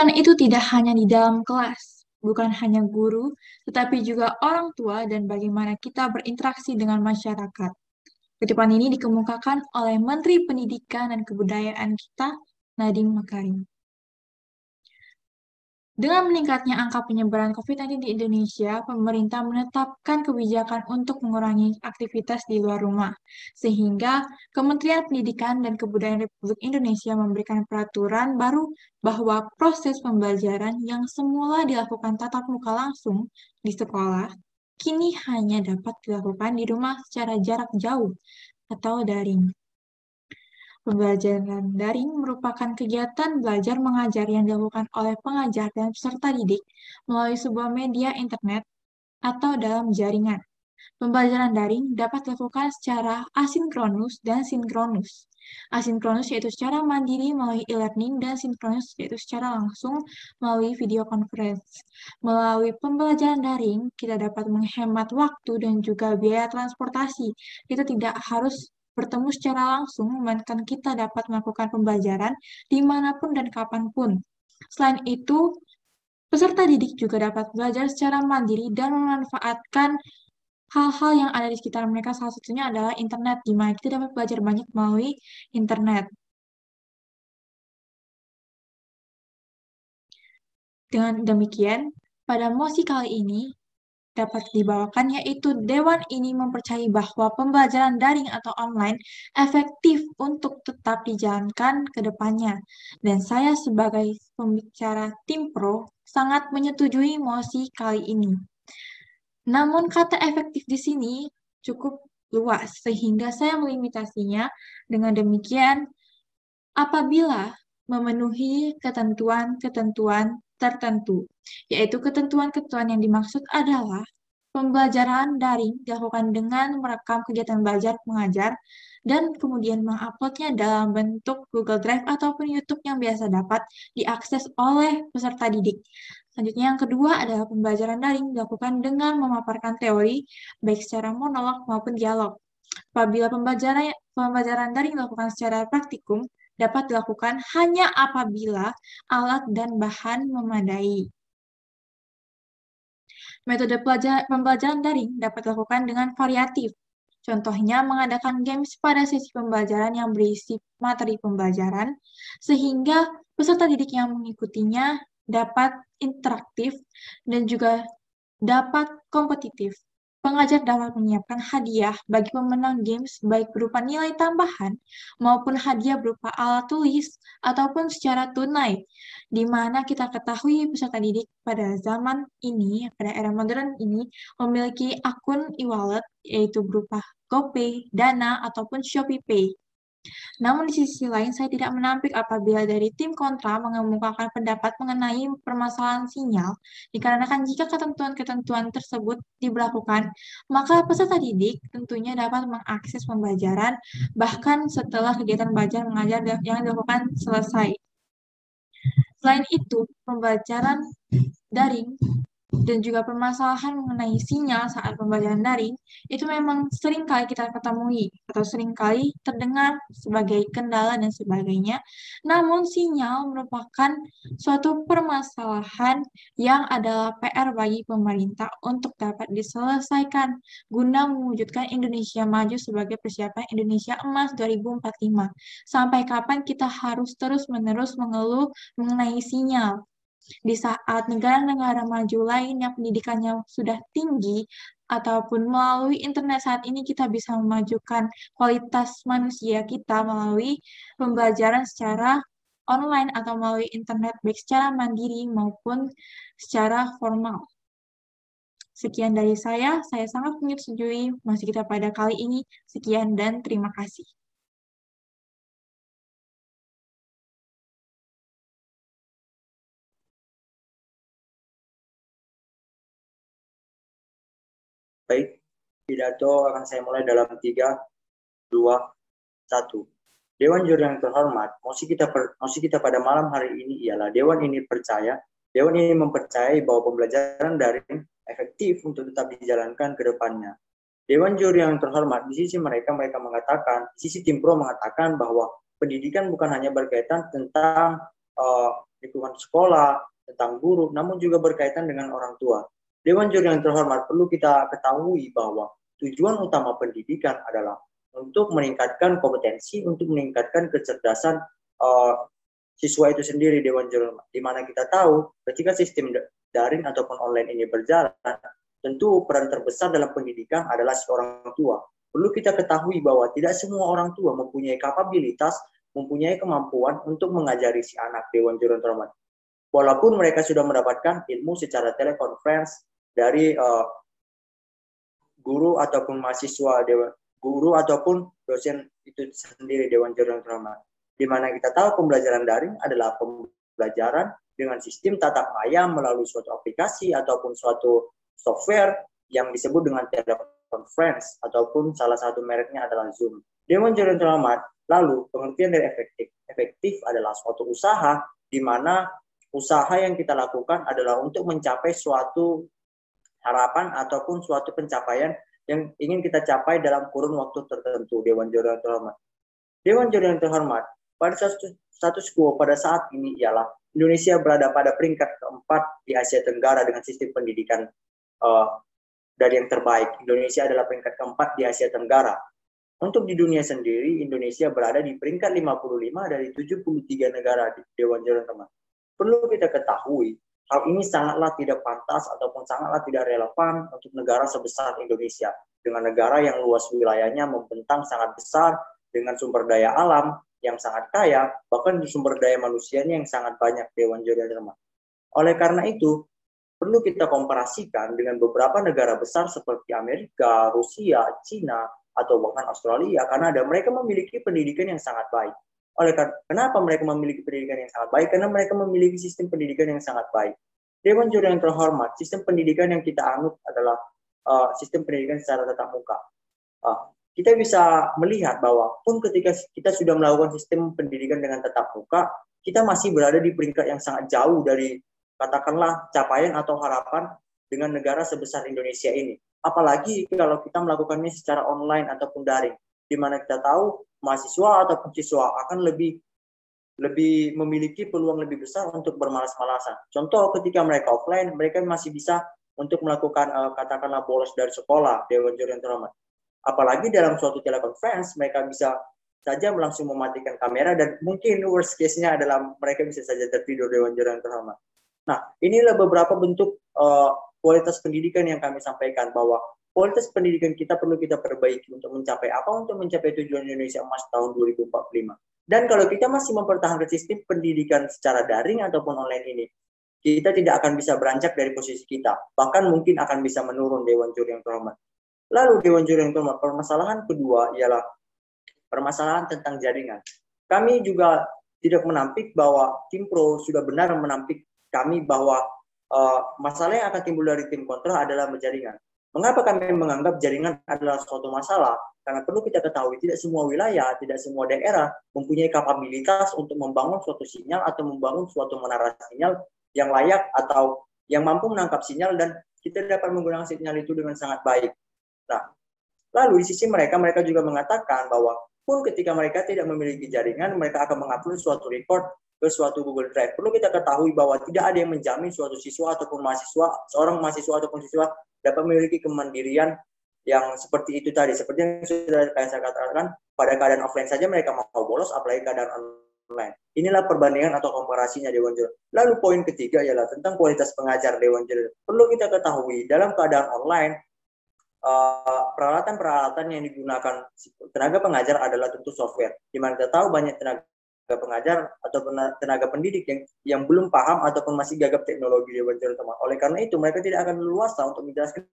Pendidikan itu tidak hanya di dalam kelas, bukan hanya guru, tetapi juga orang tua dan bagaimana kita berinteraksi dengan masyarakat. Kutipan ini dikemukakan oleh Menteri Pendidikan dan Kebudayaan kita, Nadiem Makarim. Dengan meningkatnya angka penyebaran COVID-19 di Indonesia, pemerintah menetapkan kebijakan untuk mengurangi aktivitas di luar rumah, sehingga Kementerian Pendidikan dan Kebudayaan Republik Indonesia memberikan peraturan baru bahwa proses pembelajaran yang semula dilakukan tatap muka langsung di sekolah, kini hanya dapat dilakukan di rumah secara jarak jauh atau daring. Pembelajaran daring merupakan kegiatan belajar mengajar yang dilakukan oleh pengajar dan peserta didik melalui sebuah media internet atau dalam jaringan. Pembelajaran daring dapat dilakukan secara asinkronus dan sinkronus. Asinkronus yaitu secara mandiri melalui e-learning dan sinkronus yaitu secara langsung melalui video conference. Melalui pembelajaran daring, kita dapat menghemat waktu dan juga biaya transportasi. Kita tidak harus bertemu secara langsung, melainkan kita dapat melakukan pembelajaran dimanapun dan kapanpun. Selain itu, peserta didik juga dapat belajar secara mandiri dan memanfaatkan hal-hal yang ada di sekitar mereka, salah satunya adalah internet, di mana kita dapat belajar banyak melalui internet. Dengan demikian, pada mosi kali ini dapat dibawakan yaitu Dewan ini mempercayai bahwa pembelajaran daring atau online efektif untuk tetap dijalankan ke depannya. Dan saya sebagai pembicara tim pro sangat menyetujui mosi kali ini. Namun kata efektif di sini cukup luas, sehingga saya melimitasinya dengan demikian apabila memenuhi ketentuan-ketentuan tertentu, yaitu ketentuan-ketentuan yang dimaksud adalah pembelajaran daring dilakukan dengan merekam kegiatan belajar mengajar dan kemudian menguploadnya dalam bentuk Google Drive ataupun YouTube yang biasa dapat diakses oleh peserta didik. Selanjutnya yang kedua adalah pembelajaran daring dilakukan dengan memaparkan teori baik secara monolog maupun dialog. Apabila pembelajaran daring dilakukan secara praktikum, dapat dilakukan hanya apabila alat dan bahan memadai. Metode pembelajaran daring dapat dilakukan dengan variatif. Contohnya, mengadakan games pada sesi pembelajaran yang berisi materi pembelajaran, sehingga peserta didik yang mengikutinya dapat interaktif dan juga dapat kompetitif. Pengajar dapat menyiapkan hadiah bagi pemenang games baik berupa nilai tambahan maupun hadiah berupa alat tulis ataupun secara tunai, di mana kita ketahui peserta didik pada zaman ini, pada era modern ini, memiliki akun e-wallet yaitu berupa GoPay, Dana, ataupun ShopeePay. Namun di sisi lain, saya tidak menampik apabila dari tim kontra mengemukakan pendapat mengenai permasalahan sinyal, dikarenakan jika ketentuan-ketentuan tersebut diberlakukan, maka peserta didik tentunya dapat mengakses pembelajaran bahkan setelah kegiatan belajar mengajar yang dilakukan selesai. Selain itu, pembelajaran daring dan juga permasalahan mengenai sinyal saat pembelajaran daring itu memang sering kali kita ketemui atau sering kali terdengar sebagai kendala dan sebagainya. Namun sinyal merupakan suatu permasalahan yang adalah PR bagi pemerintah untuk dapat diselesaikan guna mewujudkan Indonesia maju sebagai persiapan Indonesia Emas 2045. Sampai kapan kita harus terus-menerus mengeluh mengenai sinyal? Di saat negara-negara maju lain yang pendidikannya sudah tinggi ataupun melalui internet saat ini kita bisa memajukan kualitas manusia kita melalui pembelajaran secara online atau melalui internet baik secara mandiri maupun secara formal. Sekian dari saya sangat menyetujui masih kita pada kali ini. Sekian dan terima kasih. Baik, pidato akan saya mulai dalam 3, 2, 1. Dewan juri yang terhormat, mosi kita pada malam hari ini ialah Dewan ini mempercayai bahwa pembelajaran daring efektif untuk tetap dijalankan ke depannya. Dewan juri yang terhormat, di sisi mereka mengatakan, di sisi tim pro mengatakan bahwa pendidikan bukan hanya berkaitan tentang lingkungan sekolah, tentang guru, namun juga berkaitan dengan orang tua. Dewan Juri yang terhormat, perlu kita ketahui bahwa tujuan utama pendidikan adalah untuk meningkatkan kompetensi, untuk meningkatkan kecerdasan siswa itu sendiri, Dewan Juri, di mana kita tahu ketika sistem daring ataupun online ini berjalan, tentu peran terbesar dalam pendidikan adalah seorang tua. Perlu kita ketahui bahwa tidak semua orang tua mempunyai kapabilitas, mempunyai kemampuan untuk mengajari si anak, Dewan Juri yang terhormat. Walaupun mereka sudah mendapatkan ilmu secara telekonferensi dari guru ataupun mahasiswa, guru ataupun dosen itu sendiri, Dewan Juri yang terhormat. Di mana kita tahu pembelajaran daring adalah pembelajaran dengan sistem tatap maya melalui suatu aplikasi ataupun suatu software yang disebut dengan teleconference ataupun salah satu mereknya adalah Zoom. Dewan Juri yang terhormat, lalu pengertian dari efektif. Efektif adalah suatu usaha di mana usaha yang kita lakukan adalah untuk mencapai suatu harapan ataupun suatu pencapaian yang ingin kita capai dalam kurun waktu tertentu, Dewan Juri yang terhormat. Dewan Juri yang terhormat, pada status quo pada saat ini ialah Indonesia berada pada peringkat keempat di Asia Tenggara dengan sistem pendidikan dari yang terbaik. Indonesia adalah peringkat keempat di Asia Tenggara. Untuk di dunia sendiri, Indonesia berada di peringkat 55 dari 73 negara di Dewan Juri yang terhormat. Perlu kita ketahui, hal ini sangatlah tidak pantas ataupun sangatlah tidak relevan untuk negara sebesar Indonesia. Dengan negara yang luas wilayahnya membentang sangat besar, dengan sumber daya alam yang sangat kaya, bahkan di sumber daya manusianya yang sangat banyak, Dewan Juri yang terhormat. Oleh karena itu, perlu kita komparasikan dengan beberapa negara besar seperti Amerika, Rusia, Cina, atau bahkan Australia, Kanada. Mereka memiliki pendidikan yang sangat baik. Oleh karena kenapa mereka memiliki pendidikan yang sangat baik? Karena mereka memiliki sistem pendidikan yang sangat baik. Dewan Juri yang terhormat, sistem pendidikan yang kita anut adalah sistem pendidikan secara tatap muka. Kita bisa melihat bahwa pun ketika kita sudah melakukan sistem pendidikan dengan tatap muka, kita masih berada di peringkat yang sangat jauh dari katakanlah capaian atau harapan dengan negara sebesar Indonesia ini. Apalagi kalau kita melakukannya secara online ataupun daring, di mana kita tahu mahasiswa ataupun siswa akan lebih memiliki peluang lebih besar untuk bermalas-malasan. Contoh ketika mereka offline, mereka masih bisa untuk melakukan katakanlah bolos dari sekolah, Dewan Juri yang terhormat. Apalagi dalam suatu teleconference, mereka bisa saja langsung mematikan kamera dan mungkin worst case-nya adalah mereka bisa saja tertidur, Dewan Juri yang terhormat. Nah, inilah beberapa bentuk kualitas pendidikan yang kami sampaikan, bahwa kualitas pendidikan kita perlu kita perbaiki untuk mencapai apa? Untuk mencapai tujuan Indonesia Emas tahun 2045. Dan kalau kita masih mempertahankan sistem pendidikan secara daring ataupun online ini, kita tidak akan bisa beranjak dari posisi kita. Bahkan mungkin akan bisa menurun, Dewan Juri yang terhormat. Lalu Dewan Juri yang terhormat, permasalahan kedua ialah permasalahan tentang jaringan. Kami juga tidak menampik bahwa tim pro sudah benar menampik kami bahwa masalah yang akan timbul dari tim kontra adalah jaringan. Mengapa kami menganggap jaringan adalah suatu masalah? Karena perlu kita ketahui, tidak semua wilayah, tidak semua daerah mempunyai kapabilitas untuk membangun suatu sinyal atau membangun suatu menara sinyal yang layak atau yang mampu menangkap sinyal dan kita dapat menggunakan sinyal itu dengan sangat baik. Nah, lalu di sisi mereka juga mengatakan bahwa pun ketika mereka tidak memiliki jaringan, mereka akan mengupload suatu record ke suatu Google Drive. Perlu kita ketahui bahwa tidak ada yang menjamin suatu siswa ataupun mahasiswa, seorang mahasiswa ataupun siswa dapat memiliki kemandirian yang seperti itu tadi. Seperti yang sudah saya katakan, pada keadaan offline saja mereka mau bolos, apalagi keadaan online. Inilah perbandingan atau komparasinya, Dewan Juri. Lalu poin ketiga ialah tentang kualitas pengajar, Dewan Juri. Perlu kita ketahui, dalam keadaan online, peralatan-peralatan yang digunakan tenaga pengajar adalah tentu software. Di mana kita tahu banyak tenaga pengajar atau tenaga pendidik yang belum paham ataupun masih gagap teknologi, Dewan Juri. Oleh karena itu mereka tidak akan leluasa untuk menjelaskan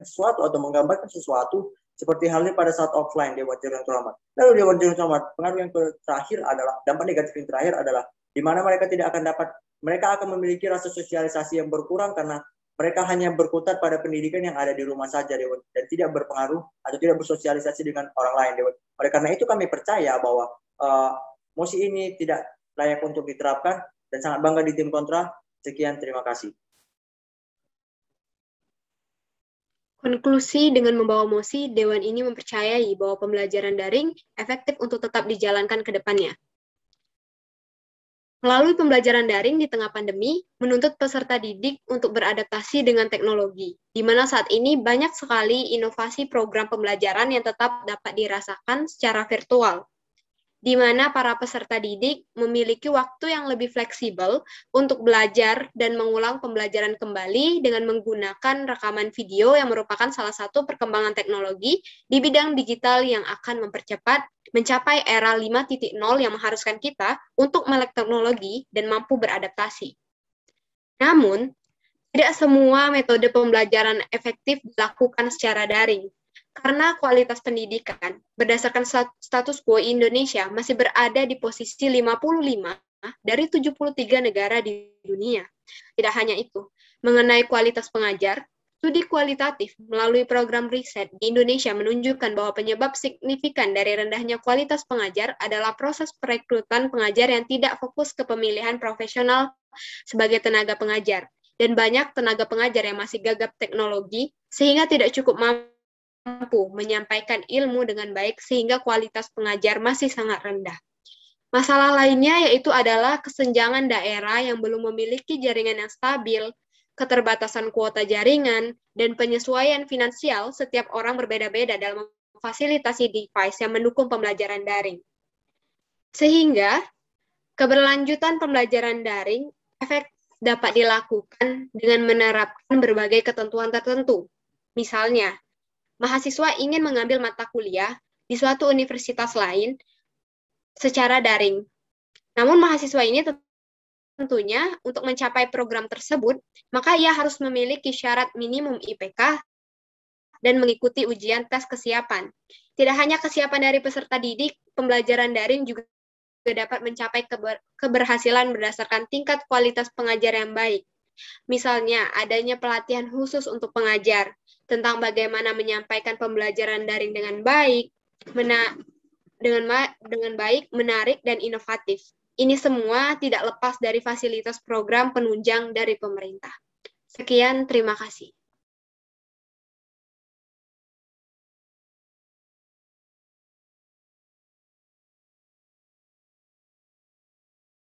sesuatu atau menggambarkan sesuatu seperti halnya pada saat offline, Dewan Juri yang terhormat. Lalu Dewan Juri yang terhormat, pengaruh yang terakhir adalah, dampak negatif yang terakhir adalah di mana mereka akan memiliki rasa sosialisasi yang berkurang karena mereka hanya berkutat pada pendidikan yang ada di rumah saja, Dewan, dan tidak berpengaruh atau tidak bersosialisasi dengan orang lain, Dewan. Oleh karena itu kami percaya bahwa mosi ini tidak layak untuk diterapkan dan sangat bangga di tim kontra. Sekian, terima kasih. Konklusi dengan membawa mosi, Dewan ini mempercayai bahwa pembelajaran daring efektif untuk tetap dijalankan ke depannya. Melalui pembelajaran daring di tengah pandemi, menuntut peserta didik untuk beradaptasi dengan teknologi, di mana saat ini banyak sekali inovasi program pembelajaran yang tetap dapat dirasakan secara virtual, di mana para peserta didik memiliki waktu yang lebih fleksibel untuk belajar dan mengulang pembelajaran kembali dengan menggunakan rekaman video yang merupakan salah satu perkembangan teknologi di bidang digital yang akan mencapai era 5.0 yang mengharuskan kita untuk melek teknologi dan mampu beradaptasi. Namun, tidak semua metode pembelajaran efektif dilakukan secara daring, karena kualitas pendidikan berdasarkan status quo Indonesia masih berada di posisi 55 dari 73 negara di dunia. Tidak hanya itu, mengenai kualitas pengajar, studi kualitatif melalui program riset di Indonesia menunjukkan bahwa penyebab signifikan dari rendahnya kualitas pengajar adalah proses perekrutan pengajar yang tidak fokus ke pemilihan profesional sebagai tenaga pengajar, dan banyak tenaga pengajar yang masih gagap teknologi sehingga tidak cukup mampu menyampaikan ilmu dengan baik sehingga kualitas pengajar masih sangat rendah. Masalah lainnya yaitu adalah kesenjangan daerah yang belum memiliki jaringan yang stabil, keterbatasan kuota jaringan, dan penyesuaian finansial. Setiap orang berbeda-beda dalam memfasilitasi device yang mendukung pembelajaran daring. Sehingga keberlanjutan pembelajaran daring efektif dapat dilakukan dengan menerapkan berbagai ketentuan tertentu. Misalnya, mahasiswa ingin mengambil mata kuliah di suatu universitas lain secara daring. Namun mahasiswa ini tentunya untuk mencapai program tersebut, maka ia harus memiliki syarat minimum IPK dan mengikuti ujian tes kesiapan. Tidak hanya kesiapan dari peserta didik, pembelajaran daring juga dapat mencapai keberhasilan berdasarkan tingkat kualitas pengajar yang baik. Misalnya, adanya pelatihan khusus untuk pengajar tentang bagaimana menyampaikan pembelajaran daring dengan baik, menarik, dan inovatif. Ini semua tidak lepas dari fasilitas program penunjang dari pemerintah. Sekian, terima kasih.